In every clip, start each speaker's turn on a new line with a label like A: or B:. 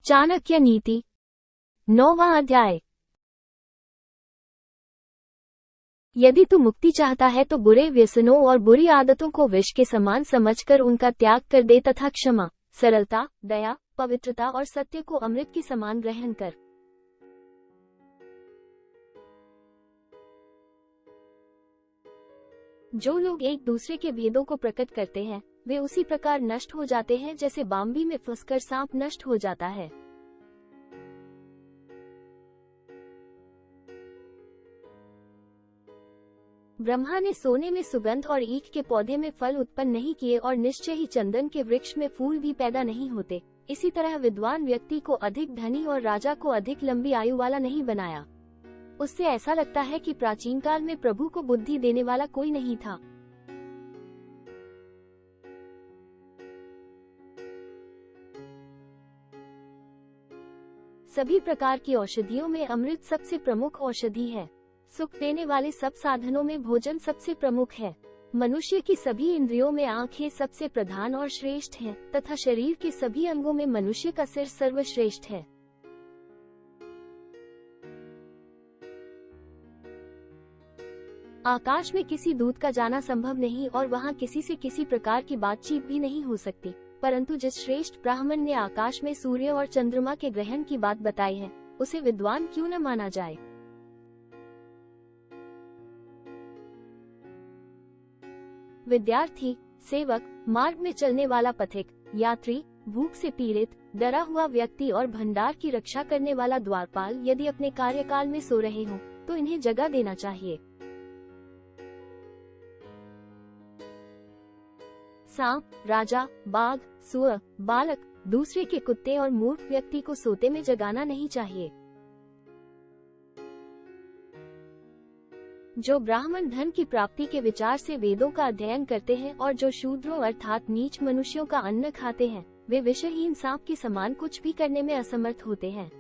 A: चाणक्य नीति 9वां अध्याय। यदि तू मुक्ति चाहता है तो बुरे व्यसनों और बुरी आदतों को विष के समान समझकर उनका त्याग कर दे तथा क्षमा, सरलता, दया, पवित्रता और सत्य को अमृत के समान ग्रहण कर। जो लोग एक दूसरे के भेदों को प्रकट करते हैं वे उसी प्रकार नष्ट हो जाते हैं जैसे बाम्बी में फंसकर सांप नष्ट हो जाता है। ब्रह्मा ने सोने में सुगंध और ईख के पौधे में फल उत्पन्न नहीं किए और निश्चय ही चंदन के वृक्ष में फूल भी पैदा नहीं होते। इसी तरह विद्वान व्यक्ति को अधिक धनी और राजा को अधिक लंबी आयु वाला नहीं बनाया। उससे ऐसा लगता है कि प्राचीन काल में प्रभु को बुद्धि देने वाला कोई नहीं था। सभी प्रकार की औषधियों में अमृत सबसे प्रमुख औषधि है। सुख देने वाले सब साधनों में भोजन सबसे प्रमुख है। मनुष्य की सभी इंद्रियों में आंखें सबसे प्रधान और श्रेष्ठ हैं, तथा शरीर के सभी अंगों में मनुष्य का सिर सर्वश्रेष्ठ है। आकाश में किसी दूत का जाना संभव नहीं और वहां किसी से किसी प्रकार की बातचीत भी नहीं हो सकती, परंतु जिस श्रेष्ठ ब्राह्मण ने आकाश में सूर्य और चंद्रमा के ग्रहण की बात बताई है उसे विद्वान क्यों न माना जाए। विद्यार्थी, सेवक, मार्ग में चलने वाला पथिक, यात्री, भूख से पीड़ित, डरा हुआ व्यक्ति और भंडार की रक्षा करने वाला द्वारपाल यदि अपने कार्यकाल में सो रहे हों तो इन्हें जगा देना चाहिए। सांप, राजा, बाघ, सुअर, बालक, दूसरे के कुत्ते और मूर्ख व्यक्ति को सोते में जगाना नहीं चाहिए। जो ब्राह्मण धन की प्राप्ति के विचार से वेदों का अध्ययन करते हैं और जो शूद्रों अर्थात नीच मनुष्यों का अन्न खाते हैं वे विषहीन सांप के समान कुछ भी करने में असमर्थ होते हैं।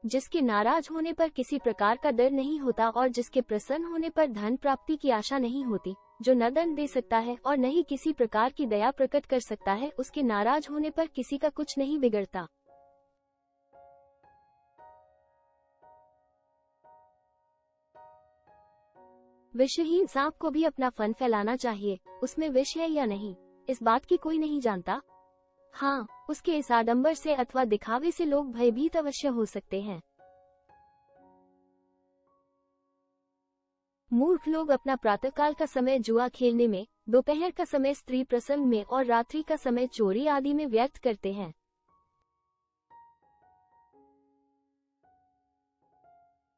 A: जिसके नाराज होने पर किसी प्रकार का डर नहीं होता और जिसके प्रसन्न होने पर धन प्राप्ति की आशा नहीं होती, जो न दंड दे सकता है और न ही किसी प्रकार की दया प्रकट कर सकता है, उसके नाराज होने पर किसी का कुछ नहीं बिगड़ता। विषहीन सांप को भी अपना फन फैलाना चाहिए, उसमें विष है या नहीं इस बात की कोई नहीं जानता। हाँ, उसके इस आडंबर से अथवा दिखावे से लोग भयभीत अवश्य हो सकते हैं। मूर्ख लोग अपना प्रातःकाल का समय जुआ खेलने में, दोपहर का समय स्त्री प्रसंग में और रात्रि का समय चोरी आदि में व्यर्थ करते हैं।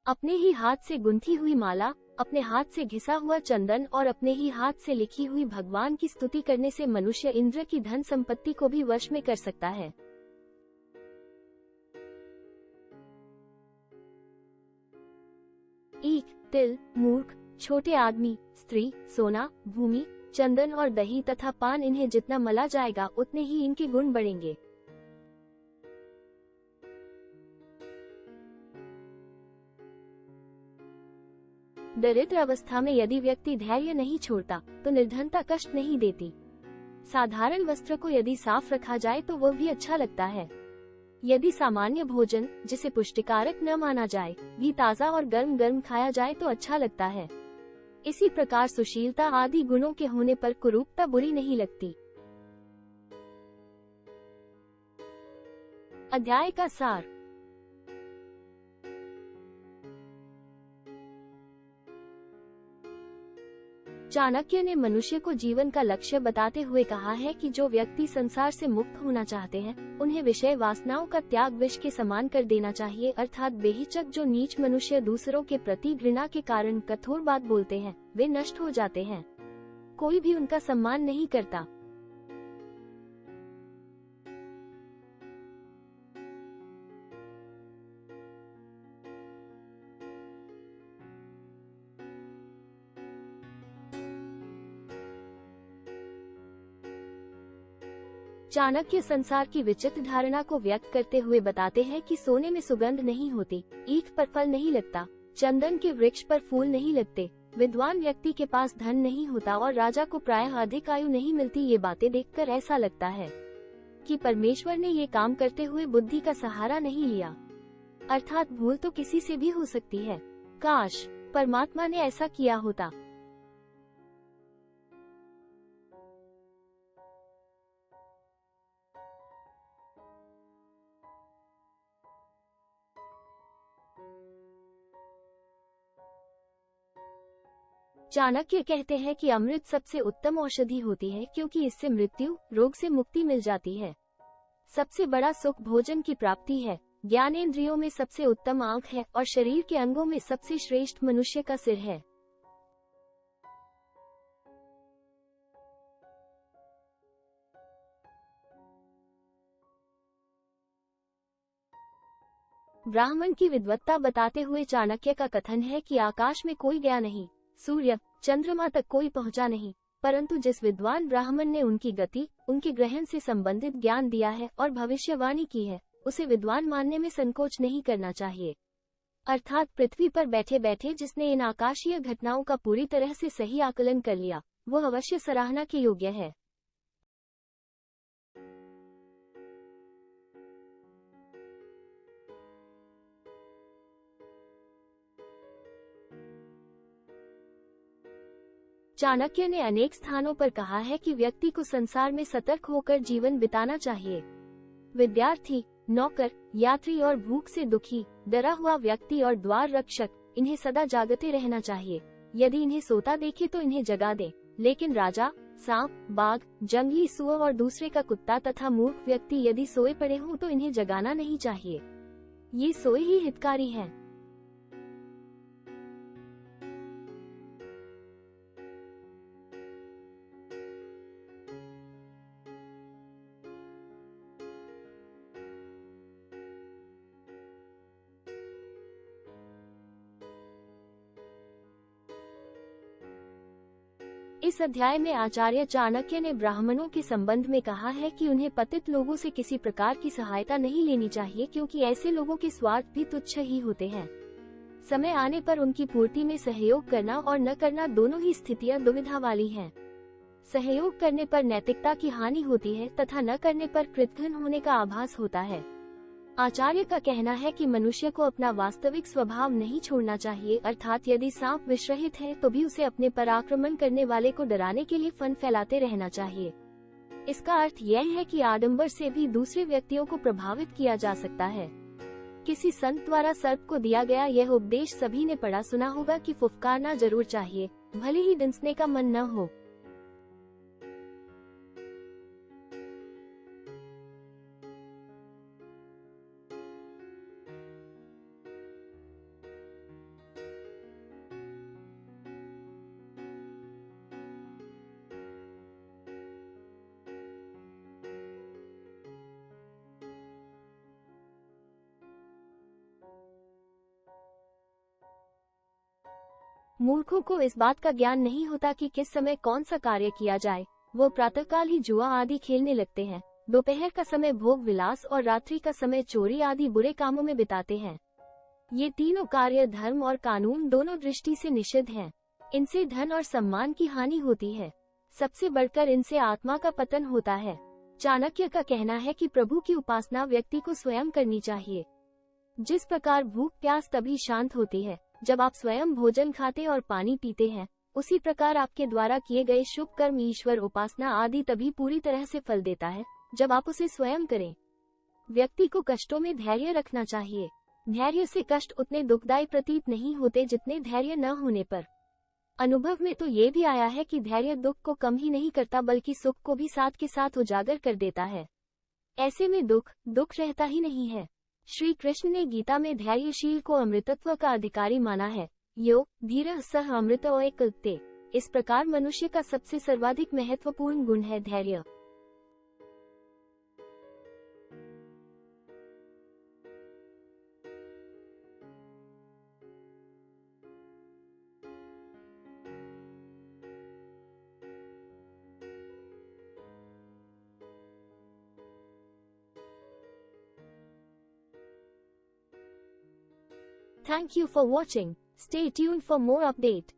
A: अपने ही हाथ से गुंथी हुई माला, अपने हाथ से घिसा हुआ चंदन और अपने ही हाथ से लिखी हुई भगवान की स्तुति करने से मनुष्य इंद्र की धन संपत्ति को भी वश में कर सकता है। ईख, तिल, मूर्ख, छोटे आदमी, स्त्री, सोना, भूमि, चंदन और दही तथा पान, इन्हें जितना मला जाएगा उतने ही इनके गुण बढ़ेंगे। दरिद्र अवस्था में यदि व्यक्ति धैर्य नहीं छोड़ता तो निर्धनता कष्ट नहीं देती। साधारण वस्त्र को यदि साफ रखा जाए तो वह भी अच्छा लगता है। यदि सामान्य भोजन जिसे पुष्टिकारक न माना जाए भी ताज़ा और गर्म गर्म खाया जाए तो अच्छा लगता है। इसी प्रकार सुशीलता आदि गुणों के होने पर कुरूपता बुरी नहीं लगती। अध्याय का सार। चाणक्य ने मनुष्य को जीवन का लक्ष्य बताते हुए कहा है कि जो व्यक्ति संसार से मुक्त होना चाहते हैं उन्हें विषय वासनाओं का त्याग विष के समान कर देना चाहिए, अर्थात बेहिचक जो नीच मनुष्य दूसरों के प्रति घृणा के कारण कठोर बात बोलते हैं वे नष्ट हो जाते हैं। कोई भी उनका सम्मान नहीं करता। चाणक्य संसार की विचित्र धारणा को व्यक्त करते हुए बताते हैं कि सोने में सुगंध नहीं होती, ईख पर फल नहीं लगता, चंदन के वृक्ष पर फूल नहीं लगते, विद्वान व्यक्ति के पास धन नहीं होता और राजा को प्रायः अधिक आयु नहीं मिलती। ये बातें देखकर ऐसा लगता है कि परमेश्वर ने ये काम करते हुए बुद्धि का सहारा नहीं लिया। अर्थात भूल तो किसी से भी हो सकती है। काश परमात्मा ने ऐसा किया होता। चाणक्य कहते हैं कि अमृत सबसे उत्तम औषधि होती है, क्योंकि इससे मृत्यु रोग से मुक्ति मिल जाती है। सबसे बड़ा सुख भोजन की प्राप्ति है। ज्ञानेंद्रियों में सबसे उत्तम आँख है और शरीर के अंगों में सबसे श्रेष्ठ मनुष्य का सिर है। ब्राह्मण की विद्वत्ता बताते हुए चाणक्य का कथन है कि आकाश में कोई गया नहीं, सूर्य चंद्रमा तक कोई पहुंचा नहीं, परंतु जिस विद्वान ब्राह्मण ने उनकी गति, उनके ग्रहण से संबंधित ज्ञान दिया है और भविष्यवाणी की है, उसे विद्वान मानने में संकोच नहीं करना चाहिए। अर्थात पृथ्वी पर बैठे बैठे जिसने इन आकाशीय घटनाओं का पूरी तरह से सही आकलन कर लिया, वो अवश्य सराहना के योग्य है। चाणक्य ने अनेक स्थानों पर कहा है कि व्यक्ति को संसार में सतर्क होकर जीवन बिताना चाहिए। विद्यार्थी, नौकर, यात्री और भूख से दुखी, डरा हुआ व्यक्ति और द्वार रक्षक, इन्हें सदा जागते रहना चाहिए। यदि इन्हें सोता देखे तो इन्हें जगा दे, लेकिन राजा, सांप, बाघ, जंगली सुअर और दूसरे का कुत्ता तथा मूर्ख व्यक्ति यदि सोए पड़े हों तो इन्हें जगाना नहीं चाहिए। ये सोए ही हितकारी हैं। इस अध्याय में आचार्य चाणक्य ने ब्राह्मणों के संबंध में कहा है कि उन्हें पतित लोगों से किसी प्रकार की सहायता नहीं लेनी चाहिए, क्योंकि ऐसे लोगों के स्वार्थ भी तुच्छ ही होते हैं। समय आने पर उनकी पूर्ति में सहयोग करना और न करना दोनों ही स्थितियां दुविधा वाली हैं। सहयोग करने पर नैतिकता की हानि होती है तथा न करने पर कृतघ्न होने का आभास होता है। आचार्य का कहना है कि मनुष्य को अपना वास्तविक स्वभाव नहीं छोड़ना चाहिए। अर्थात यदि सांप विषरहित है तो भी उसे अपने पर आक्रमण करने वाले को डराने के लिए फन फैलाते रहना चाहिए। इसका अर्थ यह है कि आडंबर से भी दूसरे व्यक्तियों को प्रभावित किया जा सकता है। किसी संत द्वारा सर्प को दिया गया यह उपदेश सभी ने पढ़ा सुना होगा कि फुफकारना जरूर चाहिए, भले ही डंसने का मन न हो। मूर्खों को इस बात का ज्ञान नहीं होता कि किस समय कौन सा कार्य किया जाए। वो प्रातःकाल ही जुआ आदि खेलने लगते हैं, दोपहर का समय भोग विलास और रात्रि का समय चोरी आदि बुरे कामों में बिताते हैं। ये तीनों कार्य धर्म और कानून दोनों दृष्टि से निषिद्ध हैं। इनसे धन और सम्मान की हानि होती है। सबसे बढ़कर इनसे आत्मा का पतन होता है। चाणक्य का कहना है कि प्रभु की उपासना व्यक्ति को स्वयं करनी चाहिए। जिस प्रकार भूख प्यास तभी शांत होती है जब आप स्वयं भोजन खाते और पानी पीते हैं, उसी प्रकार आपके द्वारा किए गए शुभ कर्म, ईश्वर उपासना आदि तभी पूरी तरह से फल देता है जब आप उसे स्वयं करें। व्यक्ति को कष्टों में धैर्य रखना चाहिए। धैर्य से कष्ट उतने दुखदायी प्रतीत नहीं होते जितने धैर्य न होने पर। अनुभव में तो ये भी आया है कि धैर्य दुख को कम ही नहीं करता बल्कि सुख को भी साथ के साथ उजागर कर देता है। ऐसे में दुख रहता ही नहीं है। श्री कृष्ण ने गीता में धैर्यशील को अमृतत्व का अधिकारी माना है। यो धीरः सः अमृतोऽय कल्पते। इस प्रकार मनुष्य का सबसे सर्वाधिक महत्वपूर्ण गुण है धैर्य। Thank you for watching. Stay tuned for more update.